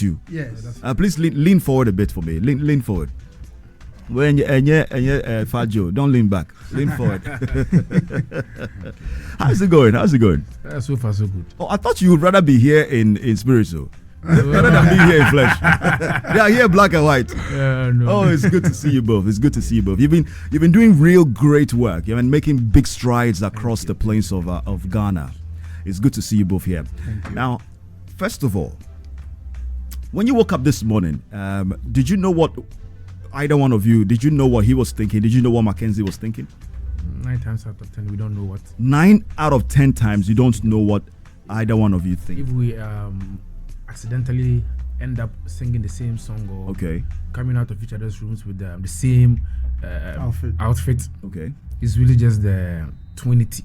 you. Yes. Please lean forward a bit for me. Lean forward. When Fajo, don't lean back. Lean forward. How's it going? So far, so good. Oh, I thought you would rather be here in spirit, so rather than be here in flesh. They are here black and white. No. Oh, it's good to see you both. You've been doing real great work. You've been making big strides across the plains of Ghana. It's good to see you both here. Now, first of all, when you woke up this morning, did you know what either one of you, did you know what he was thinking? Did you know what Mackenzie was thinking? 9 times out of 10, we don't know what. 9 out of 10 times, you don't know what either one of you think. If we accidentally end up singing the same song or coming out of each other's rooms with the same outfit, it's really just the twinity.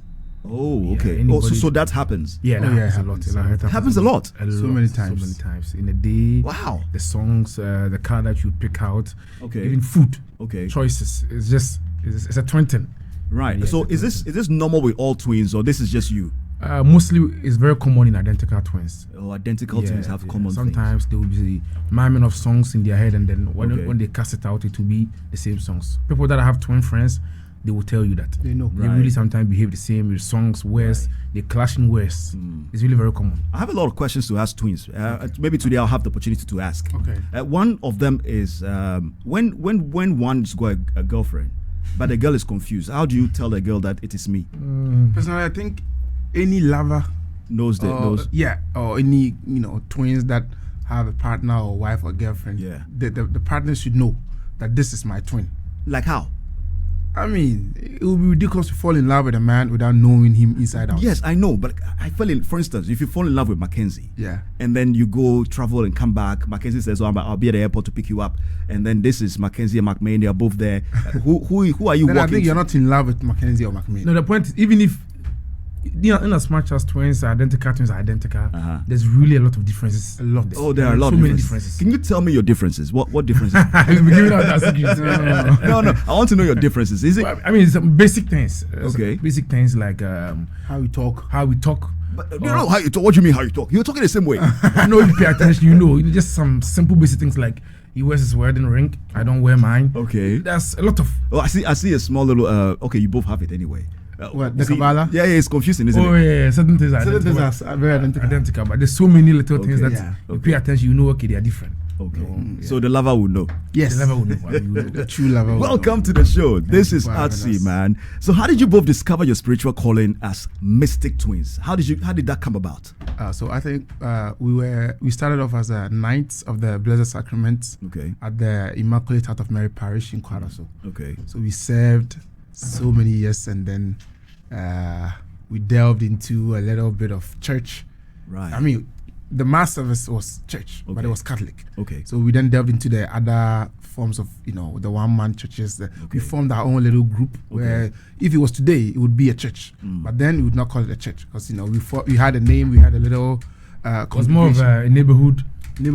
Oh, okay. So that happens. Yeah, that happens a lot. It happens a lot. So many times in a day. Wow. The songs, the car that you pick out, even food, choices. It's a twin thing. Right. Yeah, so is this normal with all twins, or this is just you? Mostly, it's very common in identical twins. Oh, identical twins have common sometimes they will be miming of songs in their head, and then when they cast it out, it will be the same songs. People that have twin friends, they will tell you that. They know. They really sometimes behave the same with songs, words, they clash in words. It's really very common. I have a lot of questions to ask twins. Maybe today I'll have the opportunity to ask. Okay. One of them is when one's got a girlfriend, but the girl is confused, how do you tell the girl that it is me? Personally, I think any lover knows. Yeah, or any twins that have a partner or wife or girlfriend. Yeah. The partner should know that this is my twin. Like how? I mean, it would be ridiculous to fall in love with a man without knowing him inside out. Yes, I know, but I fell in. For instance, if you fall in love with Mackenzie, and then you go travel and come back, Mackenzie says, "Oh, I'll be at the airport to pick you up," and then this is Mackenzie and McMain. They are both there. Who are you then walking? I think you're not in love with Mackenzie or McMain. No, the point is, even if in as much as twins are identical, there's really a lot of differences. There are a lot so of many differences. Can you tell me your differences? What differences? You'll be giving out that secret. No. I want to know your differences. Is it? I mean, some basic things. Basic things like how we talk. But you know how you talk. What do you mean how you talk? You're talking the same way. No, you pay attention. Just some simple basic things like he wears his wedding ring. I don't wear mine. Okay. That's a lot of. Oh, I see a small little. Okay, you both have it anyway. What, the Kabbalah? Yeah, it's confusing, isn't it? Oh, yeah, certain things are very identical. But there's so many little things that you pay attention, they are different. Okay. So the lover will know. Yes. The lover will know. The true lover. Welcome to the show. This is Artsy, man. So how did you both discover your spiritual calling as mystic twins? How did that come about? So I think we started off as Knights of the Blessed Sacrament at the Immaculate Heart of Mary Parish in Kwaraso. Okay. So we served so many years, and then we delved into a little bit of church. Right. I mean, the mass service was church, but it was Catholic. Okay. So we then delved into the other forms of, the one-man churches. We formed our own little group where if it was today, it would be a church. But then we would not call it a church because, we had a name, we had a little it was more of a neighborhood thing.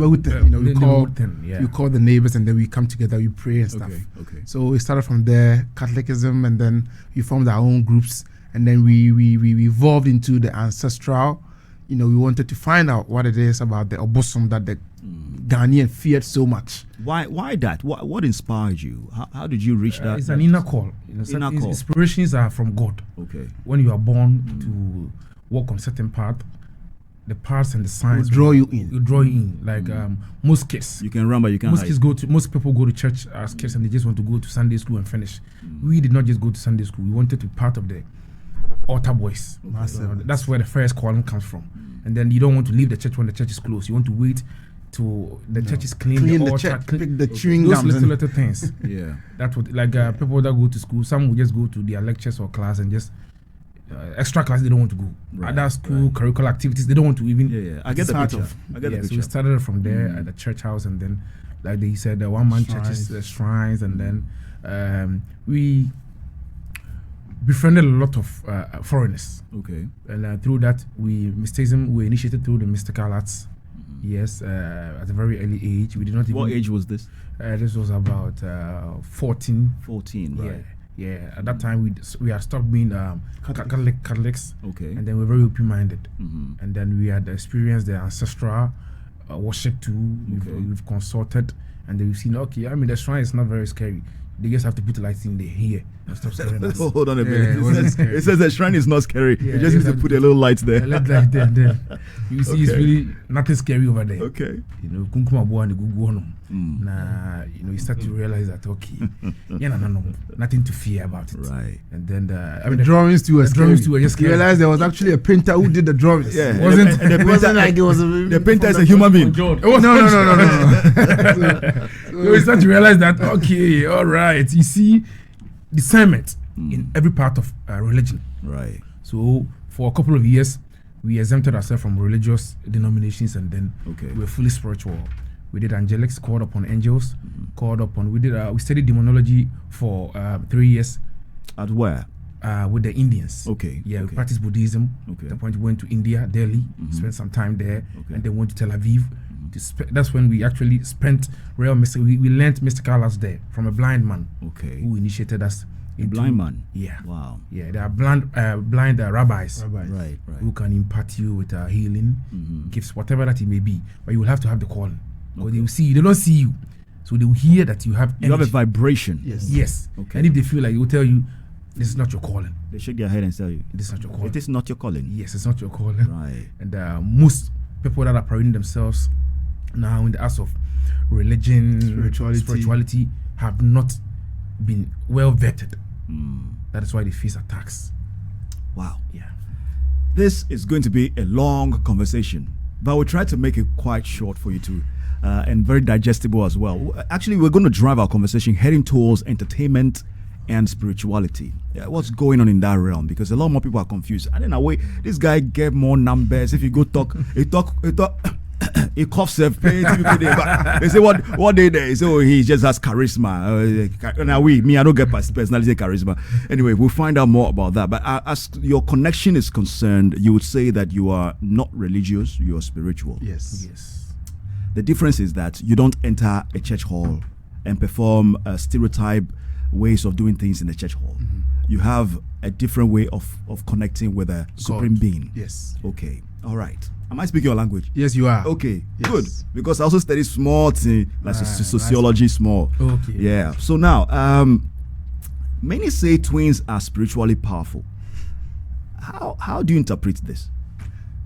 We call the neighbors, and then we come together, we pray and stuff. Okay. So we started from there, Catholicism, and then we formed our own groups, and then we evolved into the ancestral. We wanted to find out what it is about the Obosom that the Ghanaian feared so much. Why that? What inspired you? How did you reach that? It's an inner call. Inspirations are from God. Okay. When you are born to walk on certain path, the paths and the signs will draw you in. Like most kids. You can run, but you can't. Most people go to church as kids, and they just want to go to Sunday school and finish. We did not just go to Sunday school. We wanted to be part of the altar boys. That's where the first calling comes from. And then you don't want to leave the church when the church is closed. You want to wait till the church is clean the altar, pick the chewing those gums little things. Yeah. That's what people that go to school. Some will just go to their lectures or class and just extra class. They don't want to go. Other school curricular activities. They don't want to even. Yeah. I get the picture. So we started from there at the church house, and then, like they said, the one-man churches, the shrines, and then we befriended a lot of foreigners. Okay. And through that, mysticism were initiated through the mystical arts. Yes, at a very early age. We did not even. What age was this? This was about 14. 14, right? Yeah. At that time, we had stopped being Catholics. Okay. And then we were very open-minded. And then we had experienced the ancestral worship to. We've consulted, and then we've seen. Okay, I mean the shrine is not very scary. They just have to put lights in here and stop scaring us. Hold on a minute. It says the shrine is not scary. Yeah, you just need to put a little light there. You see, it's really nothing scary over there. Okay. You know, kunkuma boa and gugu na, you know, you start to realize that nothing to fear about it. Right. And then the drawings too were just scary. You realized there was actually a painter who did the drawings. Yeah. It wasn't like it was the painter is a human being. No. So you start to realize that, okay, all right, you see discernment in every part of religion. Right. So for a couple of years, we exempted ourselves from religious denominations, and then we were fully spiritual. We did angelics, called upon angels, we studied demonology for 3 years. At where? With the Indians. Okay. Yeah, we practiced Buddhism. Okay. At the point we went to India, Delhi, spent some time there, and then went to Tel Aviv. That's when we actually spent real mystical. We learned mystical arts there from a blind man. Okay. Who initiated us. A blind man. Yeah. Wow. Yeah, there are blind rabbis. Right. Who can impart you with healing gifts, whatever that it may be. But you will have to have the calling. Or they will see you. They don't see you, so they will hear that you have energy. You have a vibration. Yes. Okay. And if they feel like, they will tell you, this is not your calling. They shake their head and tell you, this is not your calling. It is not your calling. Yes, it's not your calling. Right. And most people that are parading themselves now in the arts of religion, spirituality have not been well vetted. That is why they face attacks. Wow. Yeah. This is going to be a long conversation, but we'll try to make it quite short for you too, and very digestible as well. Actually, we're going to drive our conversation heading towards entertainment and spirituality. What's going on in that realm? Because a lot more people are confused. And in a way, this guy gave more numbers. If you go talk, he coughs they say what they there? So he just has charisma. Now I don't get personality charisma. Anyway, we'll find out more about that. But as your connection is concerned, you would say that you are not religious, you are spiritual. Yes. The difference is that you don't enter a church hall and perform stereotype ways of doing things in the church hall. You have a different way of connecting with a supreme being. Yes. Okay. All right. Am I speaking your language? Yes, you are. Okay, yes. Good. Because I also study small thing, like sociology, small. Okay. Yeah. So now, many say twins are spiritually powerful. How do you interpret this?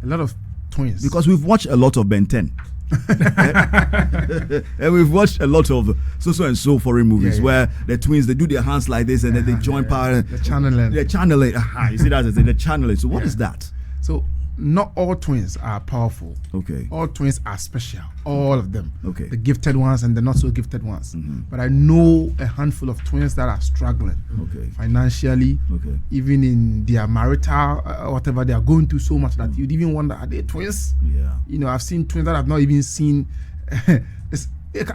A lot of twins. Because we've watched a lot of Ben 10. And we've watched a lot of so and so foreign movies where the twins, they do their hands like this and then they join power. The channeling. The channeling. You see that? The channeling. So what is that? So not all twins are powerful. Okay. All twins are special. All of them. Okay. The gifted ones and the not so gifted ones. But I know a handful of twins that are struggling. Okay. Financially. Okay. Even in their marital, whatever, they are going through so much that you'd even wonder, are they twins? Yeah. You know, I've seen twins that I've not even seen. I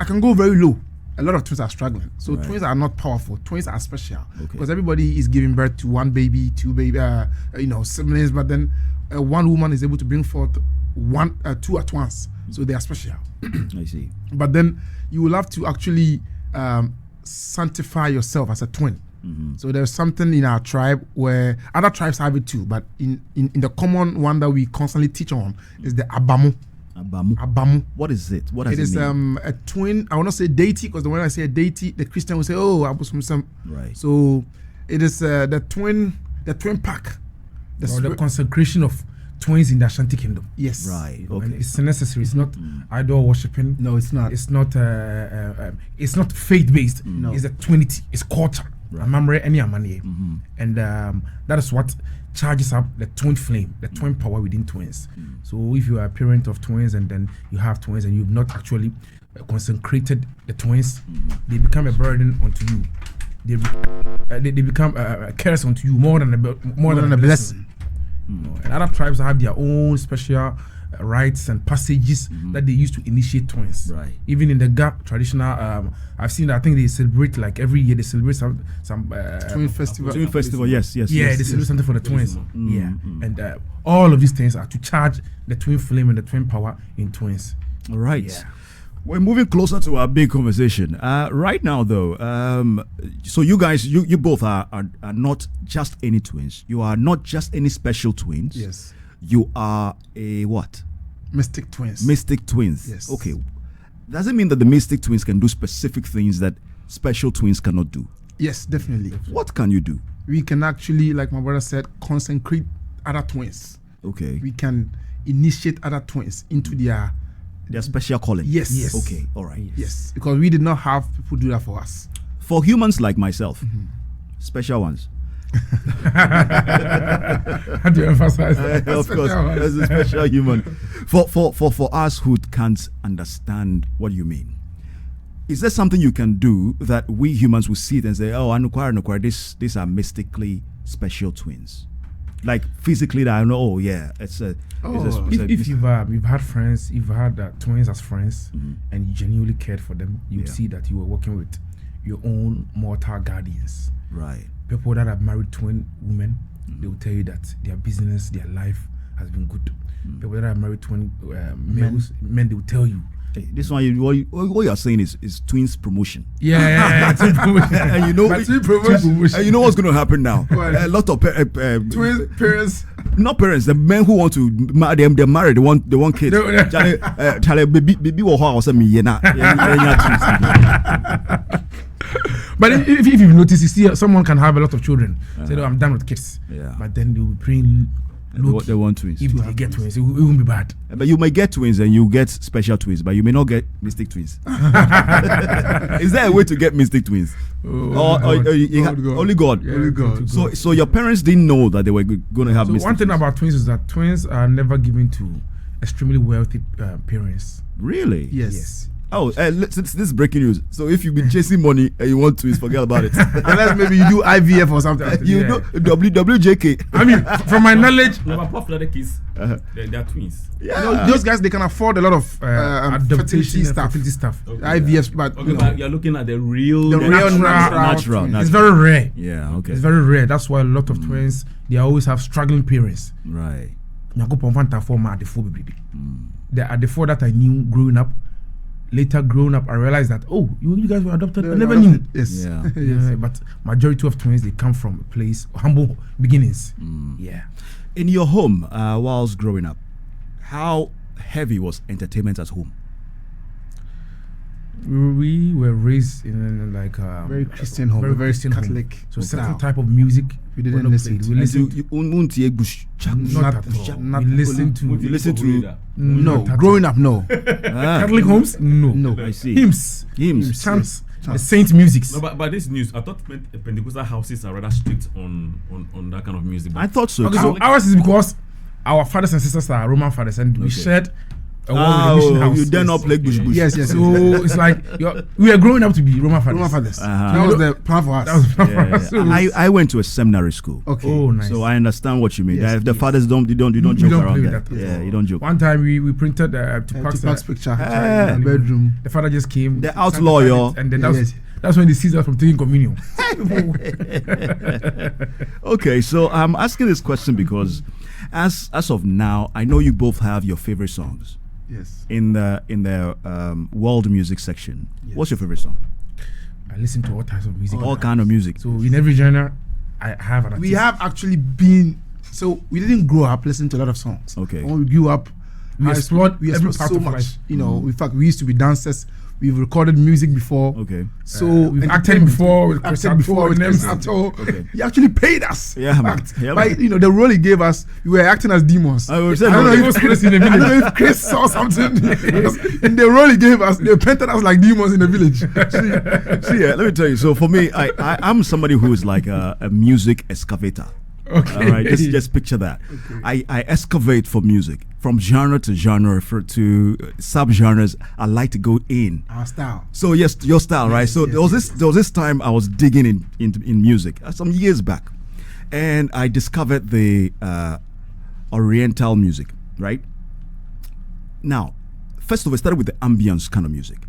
can go very low. A lot of twins are struggling. So twins are not powerful. Twins are special. Because everybody is giving birth to one baby, two baby, siblings, but then one woman is able to bring forth two at once. So they are special. I see. But then you will have to actually sanctify yourself as a twin. So there's something in our tribe where other tribes have it too, but in the common one that we constantly teach on is the Abamu. Abamu. What is it? What does it mean? It is a twin. I want to say deity because when I say a deity, the Christian will say, "Oh, Abusum." Right. So it is the twin pack. The consecration of twins in the Ashanti kingdom. Yes. Right. Okay. Okay. It's necessary. It's not idol worshipping. No, it's not. It's not. It's not faith based. No. It's a twinity. It's culture. Right. And that is what charges up the twin flame, the twin power within twins. So if you are a parent of twins and then you have twins and you've not actually consecrated the twins, they become a burden unto you. They become a curse unto you more than a blessing. And other tribes have their own special rites and passages that they use to initiate twins. Right. Even in the Gap traditional, I've seen. I think they celebrate like every year. They celebrate some twin festival. Twin festival. Yes. Yeah, they celebrate something for the twins. And all of these things are to charge the twin flame and the twin power in twins. All right. Yeah. We're moving closer to our big conversation. Right now, though, so you guys, you both are not just any twins. You are not just any special twins. Yes. You are a what? mystic twins. Mystic twins. Yes. Okay. Does it mean that the mystic twins can do specific things that special twins cannot do? Yes, definitely. What can you do? We can actually, like my brother said, consecrate other twins. Okay. We can initiate other twins into their special calling. Yes. Okay. All right. Yes, because we did not have people do that for us. For humans like myself, special ones. How do you emphasize that? Of course, as a special human. For us who can't understand what you mean, is there something you can do that we humans will see it and say, "Oh, Anukwara, these are mystically special twins"? Like physically, that I know. Oh, yeah, it's a. If you've had friends, you've had twins as friends, and you genuinely cared for them, you see that you were working with your own mortal guardians. Right. People that have married twin women, they will tell you that their business, their life has been good. People that have married twin males, men, they will tell you. Hey, this one, what you are saying is twins promotion. Yeah, twin promotion. And you know, twin promotion. And you know what's going to happen now? A lot of Twins parents, not parents, the men who want to marry them, they're married, they want kids. Charlie, baby, or something. But if you've noticed, you see someone can have a lot of children. Say, "Oh, I'm done with kids." Yeah. But then they will be praying. They want twins. If they get twins, it won't be bad. But you may get twins and you get special twins, but you may not get mystic twins. Is there a way to get mystic twins? Only God. Yeah, only God. So your parents didn't know that they were going to have mystic twins. One thing about twins is that twins are never given to extremely wealthy parents. Really? yes. Oh, this is breaking news. So if you've been chasing money and you want twins, forget about it. Unless maybe you do IVF or something. You know, WJK. I mean, from my knowledge, No, but apart from the kids, they're twins. Yeah. You know, those guys, they can afford a lot of fertility stuff. Okay. IVFs, but Okay, but you're looking at the real. Natural. It's very rare. Yeah, okay. It's very rare. That's why a lot of twins, they always have struggling parents. Right. There are the four that I knew growing up. Later growing up, I realized that, you guys were adopted. I never knew. Yes. Yeah. Yeah, but majority of twins, they come from a place, humble beginnings. Yeah. In your home, whilst growing up, how heavy was entertainment at home? We were raised in like Very Christian home, very Christian home. Catholic. So certain type of music We didn't not listen played. to. We listened to Not at all. not We listened to You listen to No, not at growing up, no. Catholic homes. No. I see. Hymns, Hymns. chants, Yes. the saint musics. No, but this news, I thought Pentecostal houses are rather strict on that kind of music. I thought so. Okay, so ours is because our fathers and sisters are Roman fathers, and we shared a wall with the mission house. You dare not play bush. Yes. So it's like we are growing up to be Roman fathers. Roman fathers. Uh-huh. That was the plan for us. That was the plan for Yeah, us. yeah. I went to a seminary school. Okay. Oh, nice. So I understand what you mean. Yes, If the yes. fathers don't We joke don't around play with that. that. Yeah, you don't joke. One time we printed Tupac's Tupac's picture Ah. in the bedroom. The father just came. The outlaw, yo. And then Yes. that's when they seized us from taking communion. Okay, so I'm asking this question because as of now, I know you both have your favorite songs Yes. in the world music section. What's your favorite song? I listen to all types of music. All kind of music. So in every genre, I have an artist. We have actually been, so we didn't grow up listening to a lot of songs. Okay. When we grew up, We explored every explored part so of much. life. You know, in fact, we used to be dancers. We've recorded music before. Okay. So we've acted entertainment. before with Chris Acted before with Atto, Chris Nems. Atto. Okay. He actually paid us. Yeah, in man. fact. Yeah, But, man. you know, the role he gave us, we were acting as demons. I was I don't know Demons Chris in the I don't village. know if Chris saw something. Because in the role he gave us, they painted us like demons in the village. See, let me tell you. So for me, I'm somebody who is like a music excavator. Okay. All right, just picture that. I excavate for music from genre to genre, to sub-genres. I like to go in. Our style. So yes, your style, right? So yes, there was this time I was digging in music some years back, and I discovered the Oriental music, right? Now, first of all, it started with the ambience kind of music,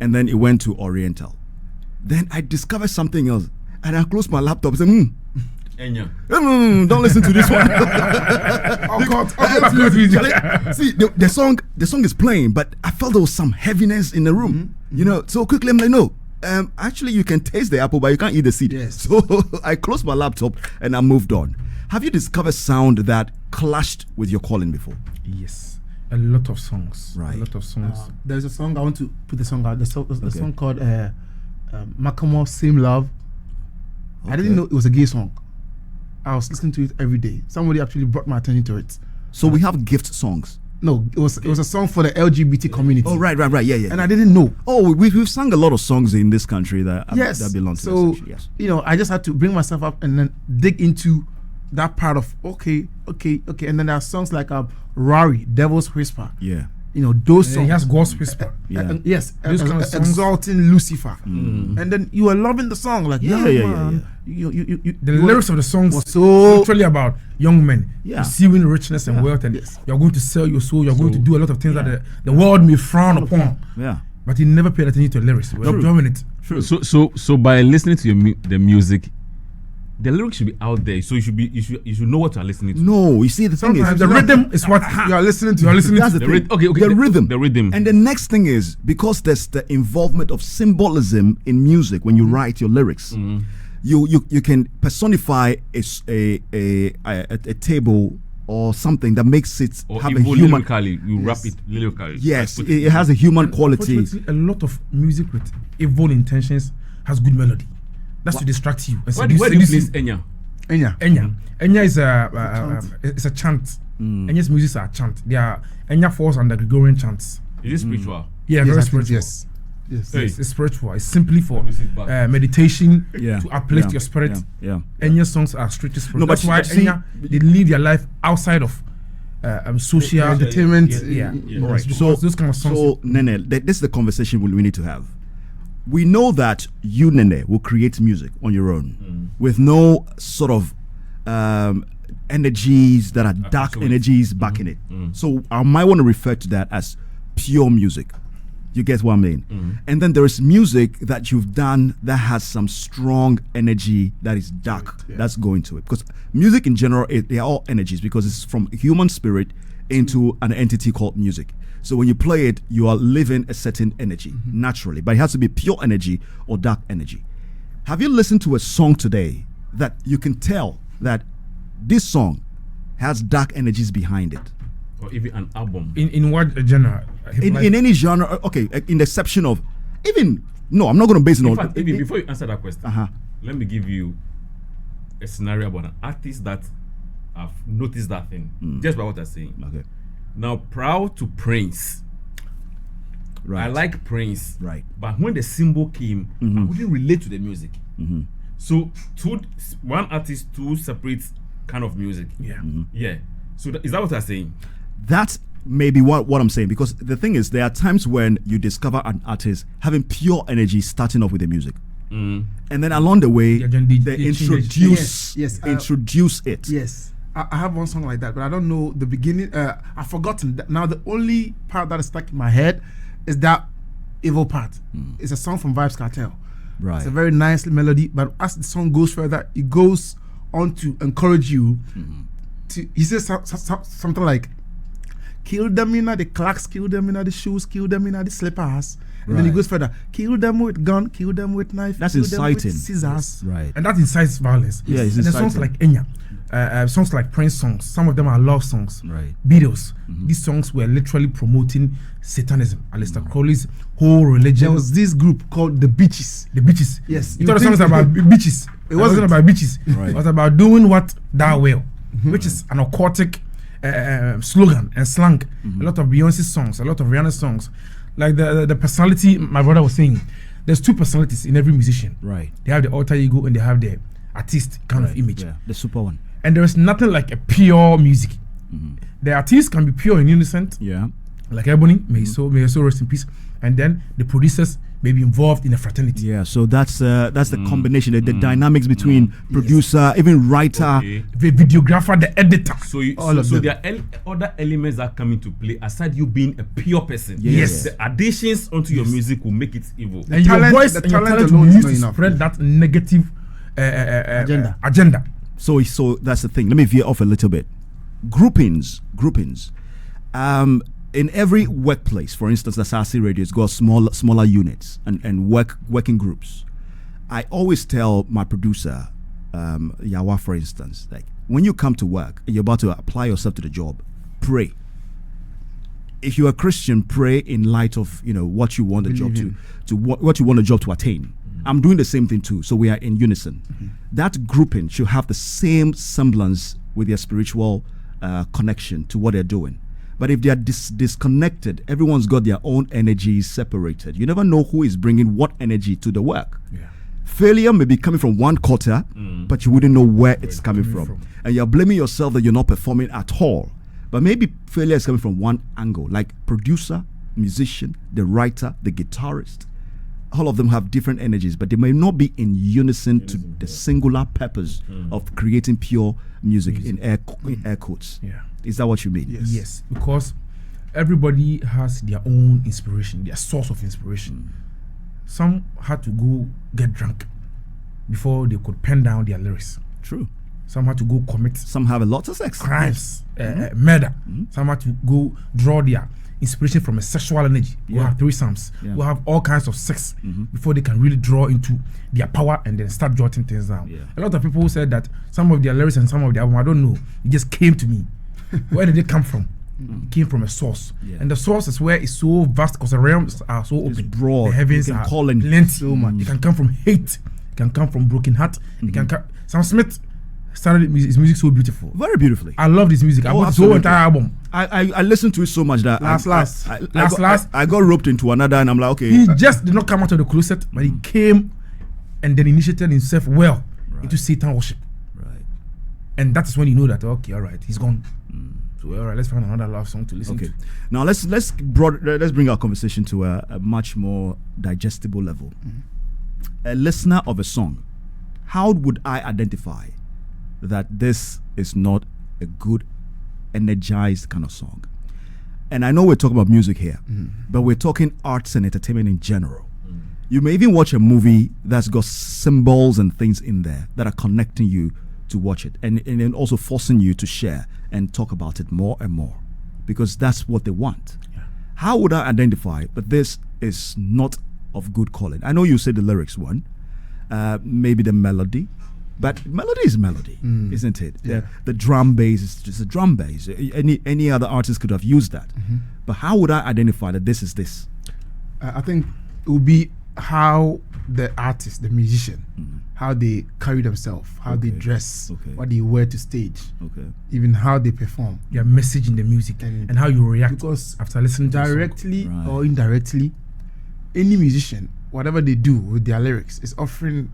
and then it went to Oriental. Then I discovered something else, and I closed my laptop and said, Enya. don't listen to this one. See, the song is playing, but I felt there was some heaviness in the room. You know, so quickly I'm like, no. Actually, you can taste the apple, but you can't eat the seed. Yes. So I closed my laptop and I moved on. Have you discovered sound that clashed with your calling before? Yes. A lot of songs. Right. A lot of songs. There's a song I want to put the song out. The song called Macklemore Same Love. I didn't know it was a gay song. I was listening to it every day. Somebody actually brought my attention to it. So we have gift songs. No, it was a song for the LGBT community. Oh, right. Yeah. And I didn't know. Oh, we've sung a lot of songs in this country that belong to so this section, yes. I just had to bring myself up and then dig into that part of okay, and then there are songs like Rari, Devil's Whisper. Yeah. Those songs. He has God's whisper. Yeah. Yes, Those kind of songs. exalting Lucifer, and then you are loving the song like Yeah. You The lyrics of the songs was so literally about young men receiving richness and wealth, and Yes. you're going to sell your soul. You're going to do a lot of things that the world may frown upon. Yeah. But he never paid attention to the lyrics. We're enjoying it. True. So by listening to the music, the lyrics should be out there. So you should know what you're listening to. No, you see the thing Sometimes is the rhythm is what you are listening to. You are listening that's to. the The thing. okay, the rhythm. The rhythm. And the next thing is because there's the involvement of symbolism in music when you write your lyrics. You can personify a table or something that makes it or have a evil human. lyrically, you rap it lyrically. Yes, Like, it has a human quality. Unfortunately, a lot of music with evil intentions has good melody. That's to distract you. And where do you seduce place you. Enya? Enya. Enya is it's a chant. Enya's music are chant. Enya falls under Gregorian chants. Is it spiritual? Yeah, Yes, very I think spiritual. yes. Hey. It's spiritual. It's simply for Let me sit back. meditation Yeah, to uplift yeah, your spirit. Yeah. Enya songs are strictly spiritual. No, but That's why you see- Enya they live their life outside of social Entertainment. Yeah. Yeah. Right. So Those kind of songs. So Nene, this is the conversation we need to have. We know that you, Nene, will create music on your own with no sort of energies that are dark Absolutely. energies backing it. So I might want to refer to that as pure music. You get what I mean? And then there is music that you've done that has some strong energy that is dark. That's going to it. Because music in general, they are all energies because it's from human spirit into an entity called music. So when you play it, you are living a certain energy naturally, but it has to be pure energy or dark energy. Have you listened to a song today that you can tell that this song has dark energies behind it? Or even an album. in what genre? In any genre, okay, in the exception of even no, I'm not going to base it In on. fact, even before you answer that question, Uh-huh. let me give you a scenario about an artist that I've noticed that thing just by what I'm saying. Okay, Now, proud to Prince. right. I like Prince, Right. but when the symbol came, I wouldn't relate to the music. So, one artist, two separate kind of music. Yeah. Yeah. So, is that what I'm saying? That's maybe what I'm saying, because the thing is, there are times when you discover an artist having pure energy starting off with the music, and then along the way Yeah, then they change it. introduce Yes, introduce it. Yes, I have one song like that, but I don't know the beginning. I've forgotten. Now the only part that is stuck in my head is that evil part. It's a song from Vibes Cartel. Right. It's a very nice melody, but as the song goes further, it goes on to encourage you. He says something like, "Kill them in the clocks, kill them in the shoes, kill them in the slippers." And then he Right. goes further, "Kill them with gun, kill them with knife, That's kill them inciting. with scissors." Right. And that incites violence. Yeah, it's and then songs inciting. like Enya, songs like Prince songs, some of them are love songs. Right. Beatles. These songs were literally promoting Satanism. Aleister Crowley's whole religion. There was this group called the Beaches. The Beaches. Yes, You you thought the song was think- about beaches. It wasn't wasn't. about beaches. Right. It was about doing what thou will, which is an occultic slogan and slang. A lot of Beyonce songs, a lot of Rihanna songs. Like the personality my brother was saying, there's two personalities in every musician. Right. They have the alter ego and they have the artist kind of image. Yeah, the super one. And there is nothing like a pure music. The artist can be pure and innocent, Yeah. like Ebony, may his soul rest in peace. And then the producers may be involved in a fraternity. Yeah, so that's the combination, the dynamics between producer, even writer. Okay. The videographer, the editor. So, All of them. there are other elements that come into play aside you being a pure person. Yes. The additions onto your music will make it evil. And talent- your voice the and your talent talent alone will is use not to enough. spread that negative agenda. So that's the thing. Let me veer off a little bit. Groupings. In every workplace, for instance, the SASI radio has got smaller units and working groups. I always tell my producer, Yawa, for instance, like when you come to work and you're about to apply yourself to the job, pray. if you're a Christian, pray in light of what you want the job to what you want the job to attain. I'm doing the same thing too, so we are in unison. That grouping should have the same semblance with their spiritual connection to what they're doing. But if they are disconnected, everyone's got their own energies separated. You never know who is bringing what energy to the work. Failure may be coming from one quarter, but you wouldn't know where it's coming from. And you're blaming yourself that you're not performing at all. But maybe failure is coming from one angle, like producer, musician, the writer, the guitarist. All of them have different energies, but they may not be in unison to the singular purpose of creating pure music. In air quotes. Is that what you mean? Yes, because everybody has their own inspiration, their source of inspiration. Some had to go get drunk before they could pen down their lyrics. True. Some had to go commit. Some have a lot of sex. Crimes, murder. Some had to go draw their inspiration from a sexual energy. We have threesomes. We have all kinds of sex before they can really draw into their power and then start jotting things down. A lot of people said that some of their lyrics and some of their album, I don't know, it just came to me. Where did it come from? It came from a source, and the source is where it's so vast because the realms are so open. It's broad. The heavens are plenty. So much. It can come from hate. It can come from broken heart. It can come. Sam Smith started his music so beautiful, very beautifully. I love this music. I bought his whole entire album. I listened to it so much that I got roped into another, and I'm like, okay. He just did not come out of the closet, but he came and then initiated himself well into Satan worship. And that is when you know that all right, he's gone. So all right, let's find another love song to listen to. Now let's bring our conversation to a much more digestible level. A listener of a song, how would I identify that this is not a good, energized kind of song? And I know we're talking about music here, but we're talking arts and entertainment in general. You may even watch a movie that's got symbols and things in there that are connecting you to watch it, and then also forcing you to share and talk about it more and more, because that's what they want. How would I identify that this is not of good calling? I know you said the lyrics one, maybe the melody, but melody is melody, isn't it? The drum bass is just a drum bass. Any other artist could have used that. But how would I identify that this is this? I think it would be how the artist, the musician, how they carry themselves, how they dress, what they wear to stage, even how they perform. Their message in the music and how you react because after listening to directly or indirectly, any musician, whatever they do with their lyrics, is offering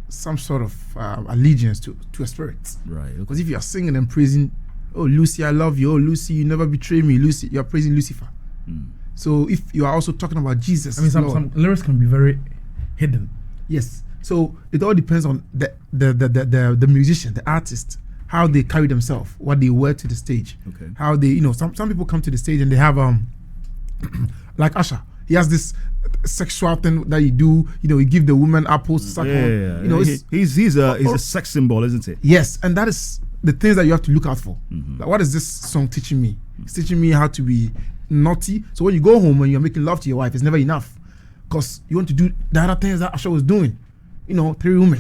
some sort of allegiance to a spirit. Because if you are singing and praising, oh Lucy, I love you, oh Lucy, you never betray me, Lucy, you are praising Lucifer. So if you are also talking about Jesus, I mean, some lyrics can be very hidden. Yes. So it all depends on the musician, the artist, how they carry themselves, what they wear to the stage, how they, some people come to the stage and they have like Usher. He has this sexual thing that you do. You give the woman apples to suck on. He's a sex symbol, isn't it? Yes, and that is the things that you have to look out for. Like, what is this song teaching me? It's teaching me how to be naughty. So when you go home and you're making love to your wife, it's never enough, because you want to do the other things that Usher was doing. 3 women,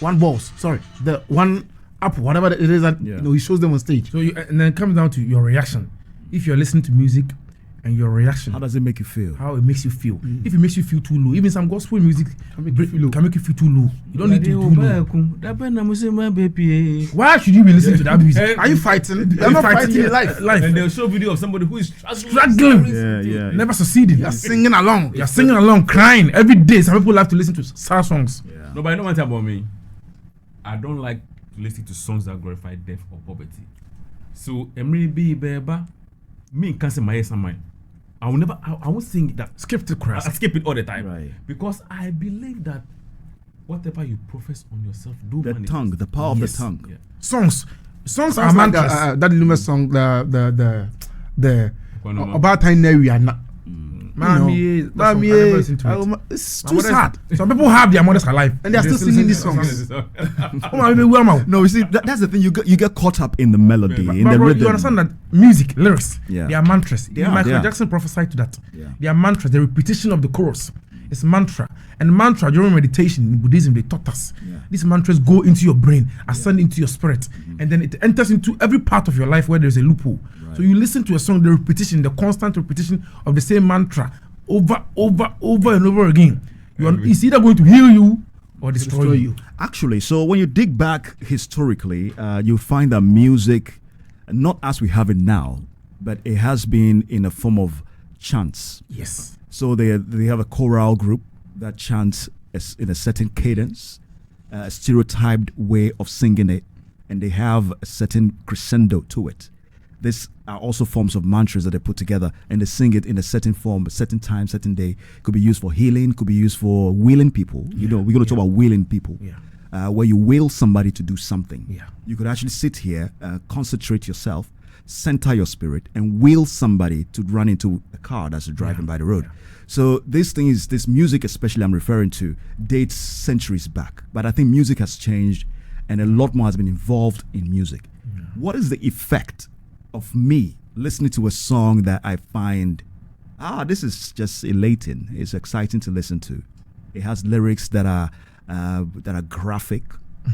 1 balls. Sorry, the 1 apple, whatever it is that he shows them on stage. So and then it comes down to your reaction. If you're listening to music and your reaction, how does it make you feel? How it makes you feel. If it makes you feel too low, even some gospel music can make you feel too low. You don't need to be too low. Why should you be listening to that music? Are you fighting? You're not fighting in life. And they'll show video of somebody who is struggling. Never succeeding. You're singing along. You're singing along, crying every day. Some people like to listen to sad songs. No, but I know one thing about me. I don't like to listen to songs that glorify death or poverty. So, Emily Beba, me can't say my yes and mine. I won't sing that. Skip to Christ. I skip it all the time. Because I believe that whatever you profess on yourself, do the manifest. tongue, the power of the tongue. Songs are mantras. Like that Lumen song, the about time we are not. It's too sad. Some people have their mothers alive and they are still singing these songs. No, you see, that's the thing. You get caught up in the melody, in the rhythm. You understand that music, lyrics, they are mantras. Michael Jackson prophesied to that. They are mantras. The repetition of the chorus is mantra. And mantra during meditation in Buddhism, they taught us. These mantras go into your brain, ascend into your spirit, and then it enters into every part of your life where there's a loophole. So you listen to a song, the repetition, the constant repetition of the same mantra over and over again. It's either going to heal you or destroy you. Actually, so when you dig back historically, you find that music, not as we have it now, but it has been in a form of chants. Yes. So they have a choral group that chants in a certain cadence, a stereotyped way of singing it, and they have a certain crescendo to it. These are also forms of mantras that they put together, and they sing it in a certain form, a certain time, certain day. Could be used for healing, could be used for wheeling people. We're going to talk about wheeling people, where you will somebody to do something. Yeah. You could actually sit here, concentrate yourself, center your spirit, and will somebody to run into a car that's driving by the road. So this music especially I'm referring to, dates centuries back. But I think music has changed, and a lot more has been involved in music. What is the effect of me listening to a song that I find, this is just elating, it's exciting to listen to? It has lyrics that are graphic.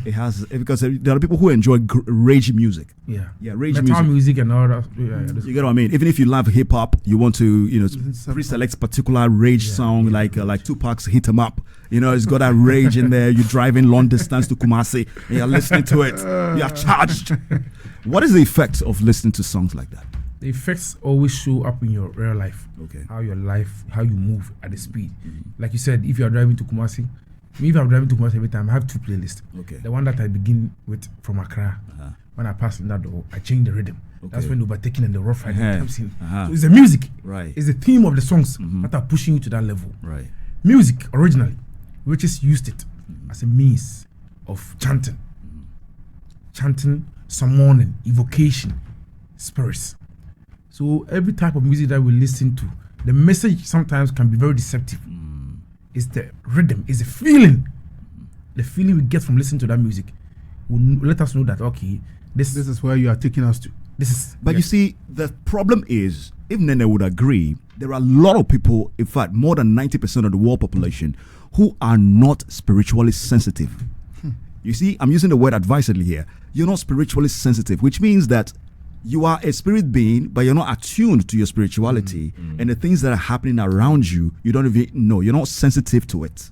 It has, because there are people who enjoy rage music. Rage music and all that. You get what I mean? Even if you love hip hop, you want to pre-select particular rage song like Tupac's "Hit 'Em Up." It's got that rage in there. You're driving long distance to Kumasi and you're listening to it. You are charged. What is the effect of listening to songs like that? The effects always show up in your real life. Okay. How you move at the speed. Like you said, if you are driving to Kumasi. If I'm driving to Kumasi every time, I have two playlists. Okay. The one that I begin with from Accra. When I pass in that door, I change the rhythm. Okay. That's when the overtaking and the rough riding comes in. So it's the music. Right. It's the theme of the songs that are pushing you to that level. Right. Music, originally, witches used it as a means of chanting. Chanting, summoning, evocation, spirits. So every type of music that we listen to, the message sometimes can be very deceptive. It's the rhythm, it's the feeling. The feeling we get from listening to that music will let us know that, okay, this is where you are taking us to. But you see, the problem is, if Nene would agree, there are a lot of people, in fact, more than 90% of the world population, who are not spiritually sensitive. You see, I'm using the word advisedly here. You're not spiritually sensitive, which means that you are a spirit being, but you're not attuned to your spirituality, and the things that are happening around you, you don't even know. You're not sensitive to it.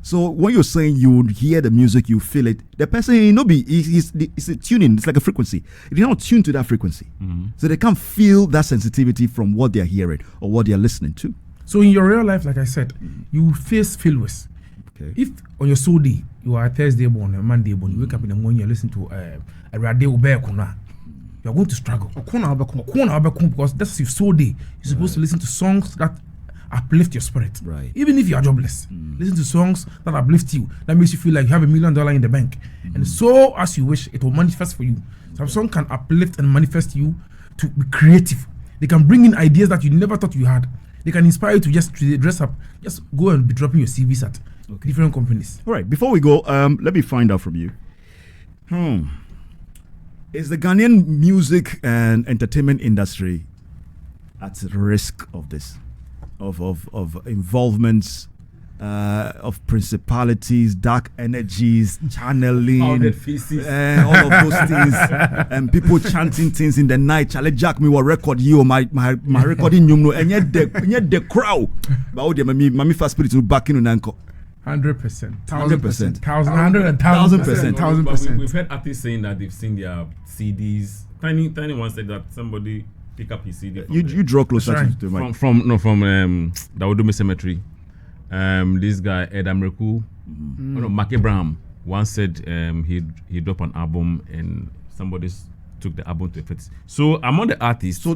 So when you're saying you hear the music, you feel it, the person is a tuning. It's like a frequency. They're not tuned to that frequency, so they can't feel that sensitivity from what they're hearing or what they're listening to. So in your real life, like I said, you face failures. Okay. If on your soul day you are a Thursday born, a Monday born, you wake up in the morning, you listen to a radio Ubekuna. You are going to struggle because that's your soul day. You're supposed to listen to songs that uplift your spirit. Right. Even if you are jobless, listen to songs that uplift you. That makes you feel like you have $1 million in the bank. And so as you wish, it will manifest for you. Some song can uplift and manifest you to be creative. They can bring in ideas that you never thought you had. They can inspire you to just dress up. Just go and be dropping your CVs at different companies. All right. Before we go, let me find out from you. Is the Ghanaian music and entertainment industry at risk of this, of involvements, of principalities, dark energies, channeling, all of those things, and people chanting things in the night? Charlie Jack, me will record you, my recording you know, and yet the crowd, but oh, my first spirit to back in uncle. 100%, 1,000%, 1,000%. We've heard artists saying that they've seen their CDs. Tiny one said that somebody pick up his CD. You draw closer to the mic. From Dawudumi Cemetery. This guy Ed Amreku, Mark Abraham once said he dropped an album and somebody took the album to effect. So among the artists, so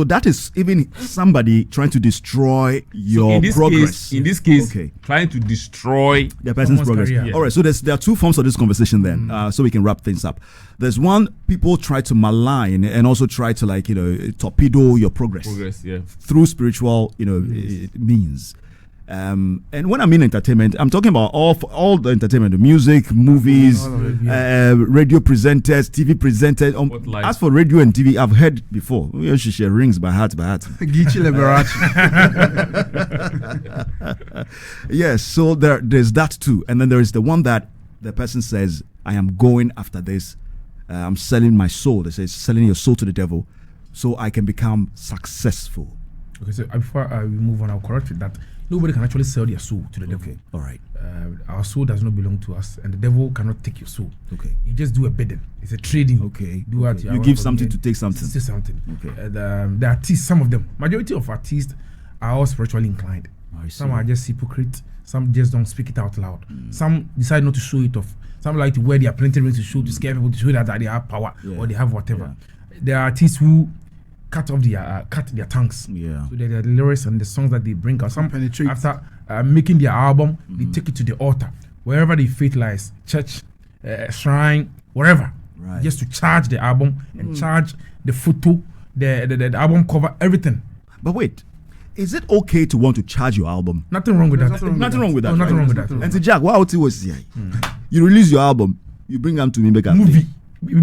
that is even somebody trying to destroy your progress. In this case, trying to destroy the person's progress. Career. All right, so there are two forms of this conversation then, so we can wrap things up. There's one, people try to malign and also try to torpedo your progress. Through spiritual means. And when I mean entertainment, I'm talking about all the entertainment, the music, movies, radio presenters, TV presenters. As for radio and TV, I've heard before. She rings by heart. Yes, so there's that too. And then there is the one that the person says, I am going after this. I'm selling my soul. They say selling your soul to the devil. so I can become successful? Okay, so before we move on, I'll correct it that nobody can actually sell their soul to the devil. Okay, all right. Our soul does not belong to us, and the devil cannot take your soul. Okay. You just do a bidding. It's a trading. Okay. Do what You give something to take something. Say something. Okay. The artists, some of them, majority of artists are all spiritually inclined. I Some see. are just hypocrite. Some just don't speak it out loud. Some decide not to show it off. Some like to wear their printed rings to show, to scare people, to show that they have power or they have whatever. There are artists who cut their tongues. Yeah. So the lyrics and the songs that they bring out. Some penetrate. after making their album, they take it to the altar, wherever the faith lies, church, shrine, wherever. Right. Just to charge the album and charge the photo, the album cover, everything. But wait, is it okay to want to charge your album? Nothing wrong with that. Nothing wrong with that. No, nothing right? wrong with that. And to Jack, what was here? You release your album, you bring them to me, Movie. You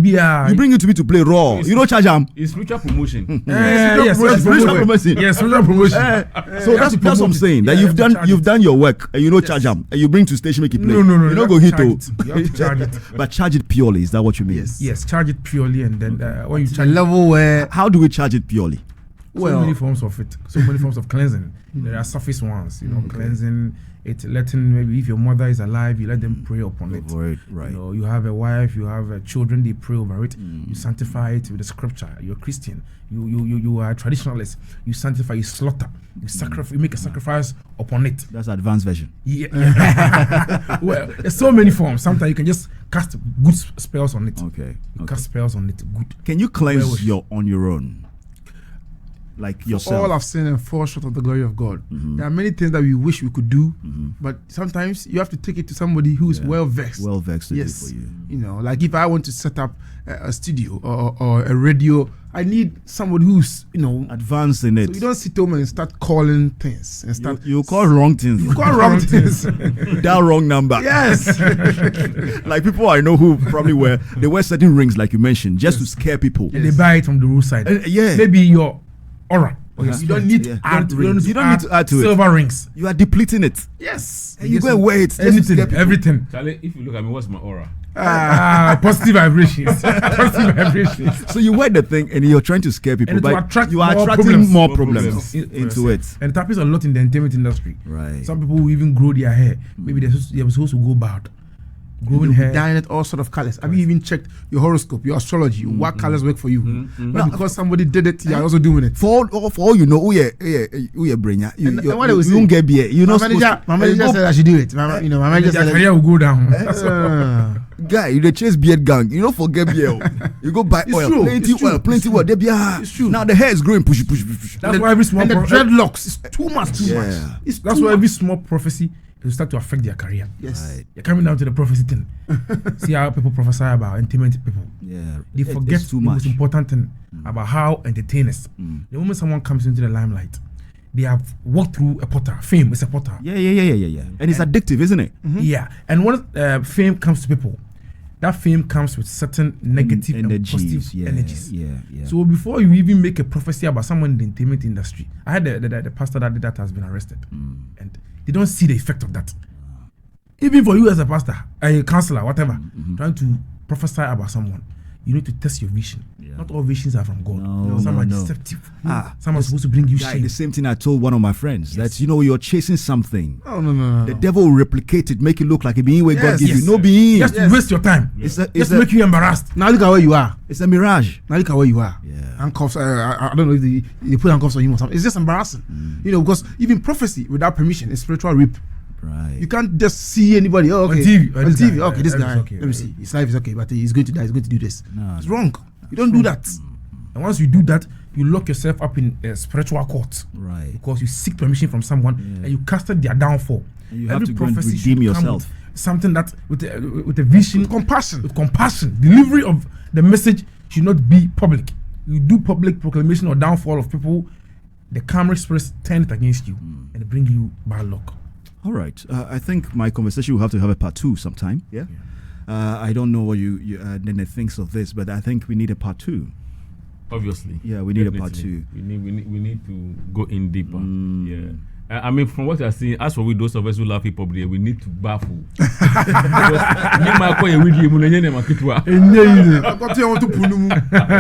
bring it to me to play raw. You don't charge them. It's spiritual promotion. Yes, spiritual promotion. Yes, spiritual promotion. So that's what I'm saying. That you've done your work and you don't charge them, and you bring to station make it play. No. You don't go hit You have to charge it. But charge it purely. Is that what you mean? Yes, charge it purely, and then when you The charge level where How do we charge it purely? so many forms of it, so many forms of cleansing. There are surface ones, cleansing it, letting maybe if your mother is alive, you let them pray upon it. Right. You know, you have a wife, you have children, they pray over it. You sanctify it with the scripture. You're a Christian. You are a traditionalist. You sanctify. You slaughter. You sacrifice. You make a sacrifice upon it. That's advanced version. Yeah. Well, there's so many forms. Sometimes you can just cast good spells on it. Okay. You cast spells on it. Good. Can you cleanse Well, on your own? Like yourself? all have sinned and fall short of the glory of God. There are many things that we wish we could do, but sometimes you have to take it to somebody who is well versed. Well vexed to Yes, do for you. you know, like if I want to set up a studio or a radio, I need somebody who's Advanced in it. So you don't sit home and start calling things and start. You call wrong things. You call wrong things. That wrong number. Yes. Like people I know who probably wear certain rings like you mentioned just to scare people. And they buy it from the roadside. Yeah. Maybe your aura. Or your You don't need Yeah. to add rings. You don't need to add to it. silver rings. You are depleting it. Yes. And you go and wear it. just to scare Anything, people. everything. Charlie, if you look at me, what's my aura? Positive vibrations. Positive vibrations. So you wear the thing and you're trying to scare people, And to but attract you are more attracting problems. more More problems problems. into it. And it happens a lot in the entertainment industry. Right. Some people will even grow their hair. Maybe they're supposed to go bald. Growing hair. Dyeing it all sort of colors. Have you even checked your horoscope, your astrology? What colors work for you? But because somebody did it, you're also doing it. For all you know, who you bring ya. You And what they will say, don't get beer. You're My not supposed manager, to. my manager said I should do it. My manager Their said. career will go down. Guy, you the chase beard gang. You don't forget beer. You go buy It's oil, true, plenty it's true, oil, plenty oil. There be It's true. Now the hair is growing, push. That's why every small And the pro- dreadlocks is too much. Yeah. It's that's too why much. every small prophecy will start to affect their career. Yes. Right. You're coming down to the prophecy thing. See how people prophesy about entertainment people. Yeah. They forget it's too the much. most important thing about how entertainers. The moment someone comes into the limelight, they have walked through a portal. Fame is a portal. Yeah. And it's addictive, isn't it? Yeah, and when fame comes to people, that fame comes with certain negative and positive energies. Yeah. So before you even make a prophecy about someone in the entertainment industry, I had the pastor that did that has been arrested, and they don't see the effect of that. Even for you as a pastor, a counselor, whatever, trying to prophesy about someone, you need to test your vision. Yeah. Not all visions are from God. No, Some are no. deceptive. Ah, Some are supposed to bring you Guy, shame. the same thing I told one of my friends that you're chasing something. Oh no. The devil will replicate it, make it look like a being where God Yes, gives yes. you. No being. Just to waste your time. It's a Just to make you embarrassed. Now look at where you are. it's a mirage. Now look at where you are. Yeah. Handcuffs. I don't know if they put handcuffs on him or something. It's just embarrassing. Because even prophecy without permission is spiritual rape. Right. You can't just see anybody. Oh, okay. On TV. On TV. Okay, this Everything's guy. okay. Let me see. His life is okay, but he's going to die. He's going to do this. No, It's wrong. You don't do that. And once you do that, you lock yourself up in a spiritual court. Right. Because you seek permission from someone and you casted their downfall. And you have Every to go and prophecy redeem should come yourself. with something that with a vision, With compassion. with compassion. Delivery of the message should not be public. You do public proclamation or downfall of people, the camera spirits turn it against you and they bring you bad luck. All right. I think my conversation will have to have a part 2 sometime. Yeah. I don't know what you Nene thinks of this, but I think we need a part 2. Obviously. Yeah, we need a part 2. We need to go in deeper. Yeah. I mean, from what you are seeing, as for we those of us who love hip hop, we need to baffle.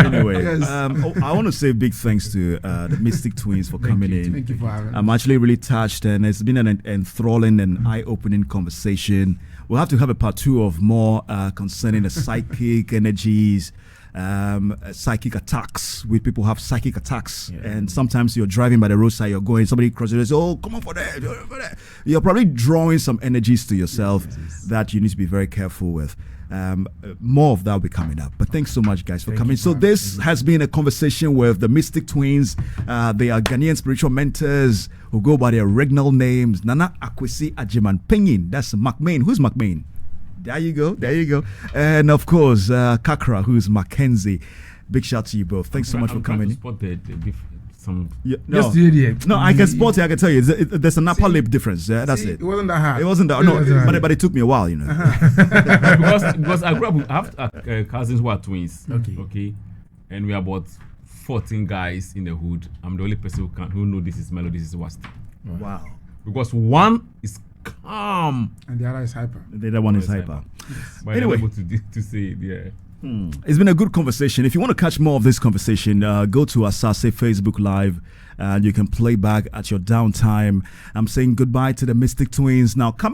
Anyway, Yes. I want to say big thanks to the Mystic Twins for coming in. Thank you for having me. I'm actually really touched, and it's been an enthralling and eye-opening conversation. We'll have to have a part 2 of more concerning the psychic energies, psychic attacks. With people have psychic attacks, and sometimes you're driving by the roadside, you're going, somebody crosses, and says, "Oh, come on for that, for that." You're probably drawing some energies to yourself that you need to be very careful with. More of that will be coming up. But thanks so much, guys, for coming. So this has been a conversation with the Mystic Twins. They are Ghanaian spiritual mentors who go by their original names. Nana Akwesi Ajiman Penyin. That's MCMAINE. Who's MCMAINE? There you go. And of course, Kakra, who's McKenzie. Big shout to you both. Thanks so much for coming. No, I can spot it. I can tell you, there's an upper lip difference. That's it. It wasn't that hard. It wasn't that. No, but it took me a while, you know. because I grew up with, I have cousins who are twins. Okay, and we are about 14 guys in the hood. I'm the only person who know this is Melody, this is Wasti. Wow. Because one is calm and the other is hyper. The other one is hyper. Yes. But anyway, able to say it, yeah. It's been a good conversation. If you want to catch more of this conversation, go to Asase Facebook Live, and you can play back at your downtime. I'm saying goodbye to the Mystic Twins. Now, come